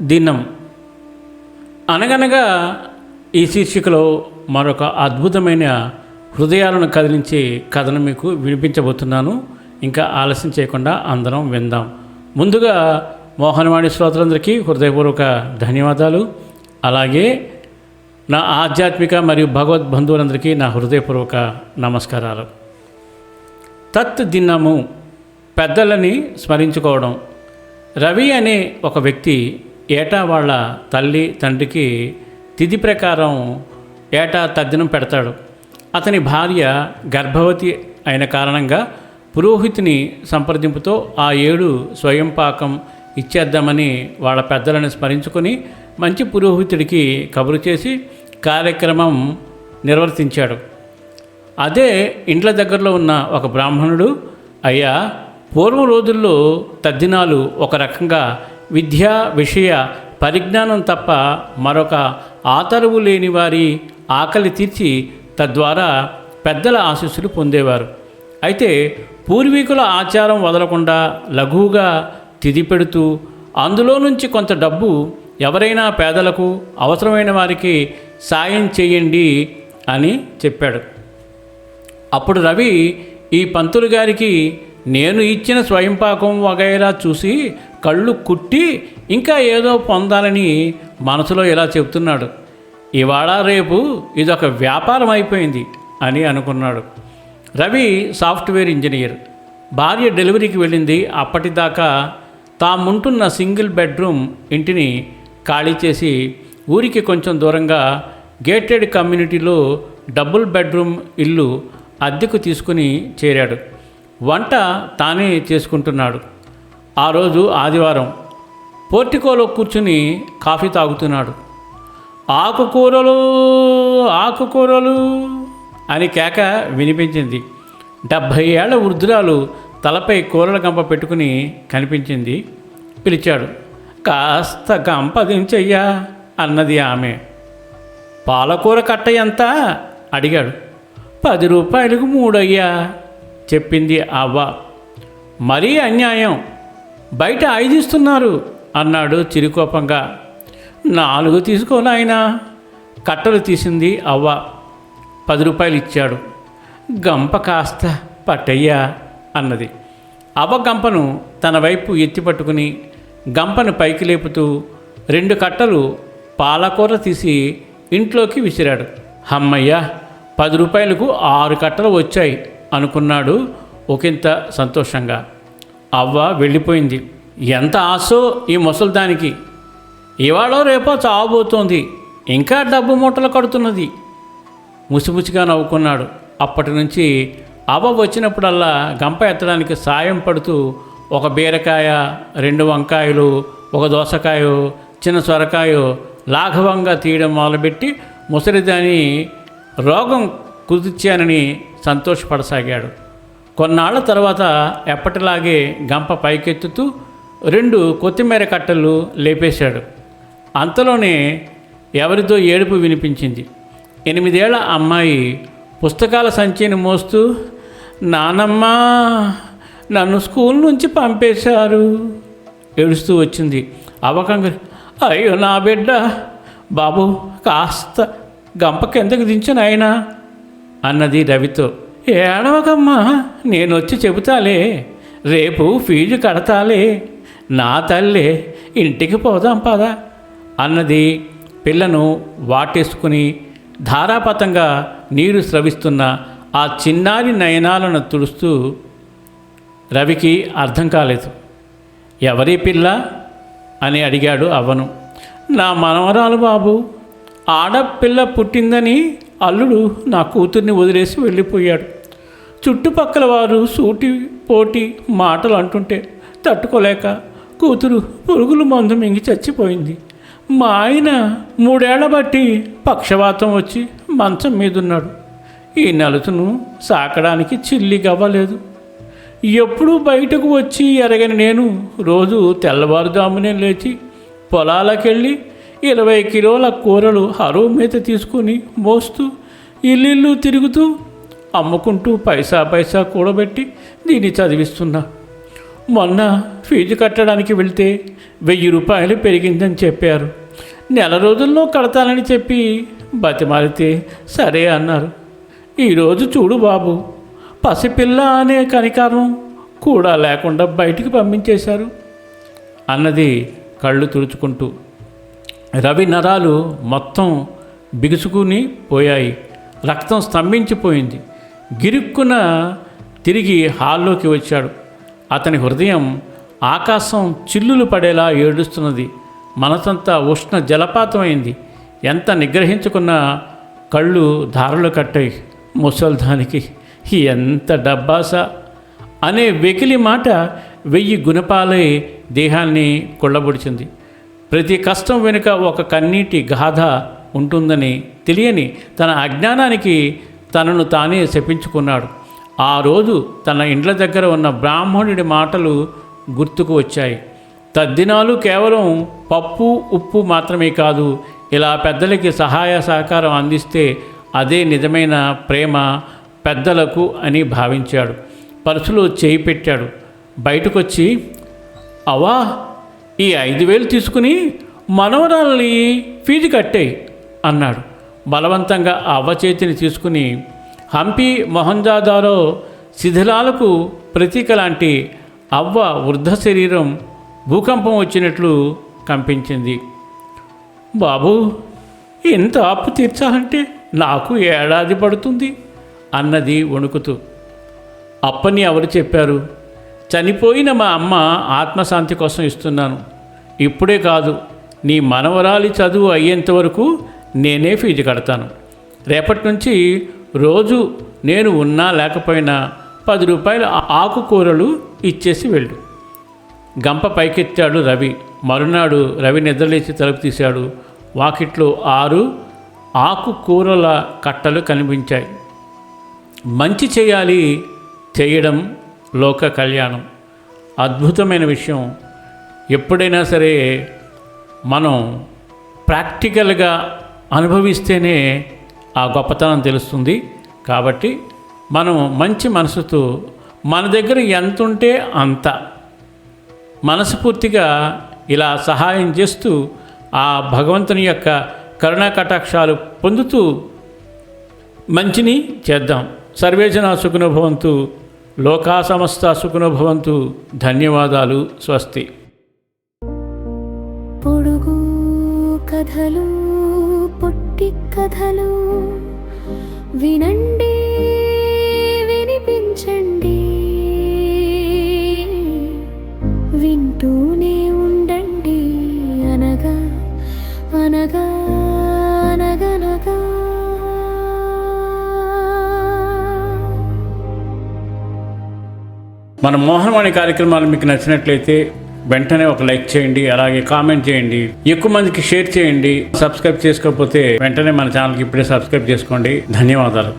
దినం అనగనగా ఈ శీర్షికలో మరొక అద్భుతమైన హృదయాలను కదిలించే కథను మీకు వినిపించబోతున్నాను. ఇంకా ఆలస్యం చేయకుండా అందరం విందాం. ముందుగా మోహనవాణి శ్రోతలందరికీ హృదయపూర్వక ధన్యవాదాలు. అలాగే నా ఆధ్యాత్మిక మరియు భగవద్ బంధువులందరికీ నా హృదయపూర్వక నమస్కారాలు. తత్ దినము, పెద్దలని స్మరించుకోవడం. రవి అనే ఒక వ్యక్తి ఏటా వాళ్ళ తల్లి తండ్రికి తిథి ప్రకారం ఏటా తద్దినం పెడతాడు. అతని భార్య గర్భవతి అయిన కారణంగా పురోహితుని సంప్రదింపుతో ఆ ఏడు స్వయం పాకం ఇచ్చేద్దామని వాళ్ళ పెద్దలను స్మరించుకొని మంచి పురోహితుడికి కబురు చేసి కార్యక్రమం నిర్వర్తించాడు. అదే ఇండ్ల దగ్గరలో ఉన్న ఒక బ్రాహ్మణుడు, అయ్యా, పూర్వం రోజుల్లో తద్దినాలు ఒక రకంగా విద్యా విషయ పరిజ్ఞానం తప్ప మరొక ఆతరువు లేని వారి ఆకలి తీర్చి తద్వారా పెద్దల ఆశీస్సులు పొందేవారు. అయితే పూర్వీకుల ఆచారం వదలకుండా లఘువుగా తిథి పెడుతూ అందులో నుంచి కొంత డబ్బు ఎవరైనా పేదలకు అవసరమైన వారికి సాయం చేయండి అని చెప్పాడు. అప్పుడు రవి ఈ పంతులు గారికి నేను ఇచ్చిన స్వయంపాకం వగైరా చూసి కళ్ళు కుట్టి ఇంకా ఏదో పొందాలని మనసులో ఇలా చెప్తున్నాడు. ఇవాళ రేపు ఇదొక వ్యాపారం అయిపోయింది అని అనుకున్నాడు. Ravi software engineer. భార్య డెలివరీకి వెళ్ళింది. అప్పటిదాకా తాముంటున్న సింగిల్ బెడ్రూమ్ ఇంటిని ఖాళీ చేసి ఊరికి కొంచెం దూరంగా గేటెడ్ కమ్యూనిటీలో డబుల్ బెడ్రూమ్ ఇల్లు అద్దెకు తీసుకుని చేరాడు. వంట తానే చేసుకుంటున్నాడు. ఆ రోజు ఆదివారం. పోర్టికోలో కూర్చుని కాఫీ తాగుతున్నాడు. ఆకుకూరలు ఆకుకూరలు అని కేక వినిపించింది. 70 ఏళ్ల వృద్ధురాలు తలపై కూరల గంప పెట్టుకుని కనిపించింది. పిలిచాడు. కాస్త గంప దించయ్యా అన్నది ఆమె. పాలకూర కట్ట ఎంత అడిగాడు. 10 రూపాయలకు 3 అయ్యా చెప్పింది అవ్వ. మరీ అన్యాయం, బయట 5 ఇస్తున్నారు అన్నాడు చిరుకోపంగా. 4 తీసుకోనాయనా, కట్టలు తీసింది అవ్వ. 10 రూపాయలు ఇచ్చాడు. గంప కాస్త పట్టయ్యా అన్నది. అవ్వ గంపను తన వైపు ఎత్తి పట్టుకుని గంపను పైకి లేపుతూ 2 కట్టలు పాలకూర తీసి ఇంట్లోకి విసిరాడు. హమ్మయ్య, 10 రూపాయలకు 6 కట్టలు వచ్చాయి అనుకున్నాడు ఒకంత సంతోషంగా. అవ్వ వెళ్ళిపోయింది. ఎంత ఆశో ఈ ముసల్దానికి. ఇవాళ రేపో చావబోతోంది, ఇంకా డబ్బు మూటలు కడుతున్నది. ముసిముసిగా నవ్వుకున్నాడు. అప్పటి నుంచి అవ్వ వచ్చినప్పుడల్లా గంప ఎత్తడానికి సాయం పడుతూ ఒక బీరకాయ, 2 వంకాయలు, ఒక దోసకాయో, చిన్న సొరకాయో లాఘవంగా తీయడం మొదలుపెట్టి ముసలిదాని రోగం కుదిర్చానని సంతోషపడసాగాడు. కొన్నాళ్ల తర్వాత ఎప్పటిలాగే గంప పైకెత్తుతూ 2 కొత్తిమీర కట్టలు లేపేశాడు. అంతలోనే ఎవరిదో ఏడుపు వినిపించింది. 8 ఏళ్ల అమ్మాయి పుస్తకాల సంచిని మోస్తూ, నానమ్మ, నన్ను స్కూల్ నుంచి పంపేశారు ఏడుస్తూ వచ్చింది. అవకంగా, అయ్యో నా బిడ్డ, బాబు కాస్త గంప కిందకి దించు నాయనా అన్నది రవితో. ఏడవకమ్మా, నేను వచ్చి చెబుతాలే, రేపు ఫీజు కడతాలే, నా తల్లే, ఇంటికి పోదాం పదా అన్నది పిల్లను వాటేసుకుని ధారాపాతంగా నీరు స్రవిస్తున్న ఆ చిన్నారి నయనాలను తుడుస్తూ. రవికి అర్థం కాలేదు. ఎవరి పిల్ల అని అడిగాడు అవ్వను. నా మనవరాలు బాబు, ఆడపిల్ల పుట్టిందని అల్లుడు నా కూతుర్ని వదిలేసి వెళ్ళిపోయాడు. చుట్టుపక్కల వారు సూటి పోటీ మాటలు అంటుంటే తట్టుకోలేక కూతురు పురుగుల మందు మింగి చచ్చిపోయింది. మా ఆయన 3 ఏళ్ల బట్టి పక్షవాతం వచ్చి మంచం మీదున్నాడు. ఈ నలుసును సాకడానికి చిల్లిగవ్వలేదు. ఎప్పుడూ బయటకు వచ్చి ఎరగని నేను రోజు తెల్లవారుజామునే లేచి పొలాలకెళ్ళి 20 కిలోల కూరలు హరువు మీద తీసుకుని మోస్తూ ఇల్లు తిరుగుతూ అమ్ముకుంటూ పైసా కూడబెట్టి దీన్ని చదివిస్తున్నా. మొన్న ఫీజు కట్టడానికి వెళ్తే 1000 రూపాయలు పెరిగిందని చెప్పారు. నెల రోజుల్లో కడతానని చెప్పి బతిమాలితే సరే అన్నారు. ఈరోజు చూడు బాబు, పసిపిల్ల అనే కనికారం కూడా లేకుండా బయటికి పంపించేశారు అన్నది కళ్ళు తుడుచుకుంటూ. రవి నరాలు మొత్తం బిగుసుకుని పోయాయి. రక్తం స్తంభించిపోయింది. గిరుక్కున తిరిగి హాల్లోకి వచ్చాడు. అతని హృదయం ఆకాశం చిల్లులు పడేలా ఏడుస్తున్నది. మనసంతా ఉష్ణ జలపాతమైంది. ఎంత నిగ్రహించుకున్న కళ్ళు ధారలు కట్టాయి. ముసల్దానికి ఎంత డబ్బాస అనే వెకిలి మాట 1000 గుణపాలై దేహాన్ని కొల్లబొడిచింది. ప్రతి కష్టం వెనుక ఒక కన్నీటి గాథ ఉంటుందని తెలియని తన అజ్ఞానానికి తనను తానే శపించుకున్నాడు. ఆ రోజు తన ఇండ్ల దగ్గర ఉన్న బ్రాహ్మణుడి మాటలు గుర్తుకు వచ్చాయి. తద్దినాలు కేవలం పప్పు ఉప్పు మాత్రమే కాదు, ఇలా పెద్దలకి సహాయ సహకారం అందిస్తే అదే నిజమైన ప్రేమ పెద్దలకు అని భావించాడు. పర్సులో చేయి పెట్టాడు. బయటకొచ్చి, అవా, ఈ 5000 తీసుకుని మనవరాలని ఫీజు కట్టేయి అన్నాడు. బలవంతంగా అవ్వ చేతిని తీసుకుని హంపి మొహంజదారో శిథిలాలకు ప్రతీక లాంటి అవ్వ వృద్ధ శరీరం భూకంపం వచ్చినట్లు కంపించింది. బాబు, ఇంత అప్పు తీర్చాలంటే నాకు ఏడాది పడుతుంది అన్నది వణుకుతూ. అప్పని ఎవరు చెప్పారు? చనిపోయిన మా అమ్మ ఆత్మశాంతి కోసం ఇస్తున్నాను. ఇప్పుడే కాదు, నీ మనవరాలి చదువు అయ్యేంత వరకు నేనే ఫీజు కడతాను. రేపటి నుంచి రోజు నేను ఉన్నా లేకపోయినా 10 రూపాయల ఆకుకూరలు ఇచ్చేసి వెళ్ళు. గంప పైకెత్తాడు రవి. మరునాడు రవి నిద్రలేచి తలుపు తీశాడు. వాకిట్లో 6 ఆకుకూరల కట్టలు కనిపించాయి. మంచి చేయాలి, చేయడం లోక కళ్యాణం. అద్భుతమైన విషయం. ఎప్పుడైనా సరే మనం ప్రాక్టికల్గా అనుభవిస్తేనే ఆ గొప్పతనం తెలుస్తుంది. కాబట్టి మనం మంచి మనసుతో మన దగ్గర ఎంత ఉంటే అంత మనస్ఫూర్తిగా ఇలా సహాయం చేస్తూ ఆ భగవంతుని యొక్క కరుణా కటాక్షాలు పొందుతూ మంచిని చేద్దాం. సర్వే జనా సుఖినో భవంతు. లోకా సమస్త సుఖినో భవంతు. ధన్యవాదాలు. స్వస్తి. పొడుగు కథలు, పొట్టి కథలు వినండి, వినిపించండి, వింటూనే ఉండండి. అనగా అనగా అనగనగా. మన మోహనవాణి కార్యక్రమాలు మీకు నచ్చినట్లయితే వెంటనే ఒక లైక్ చేయండి, అలాగే కామెంట్ చేయండి, ఎక్కువ మందికి షేర్ చేయండి. సబ్స్క్రైబ్ చేసుకోకపోతే వెంటనే మన ఛానల్కి ఇప్పుడే సబ్స్క్రైబ్ చేసుకోండి. ధన్యవాదాలు.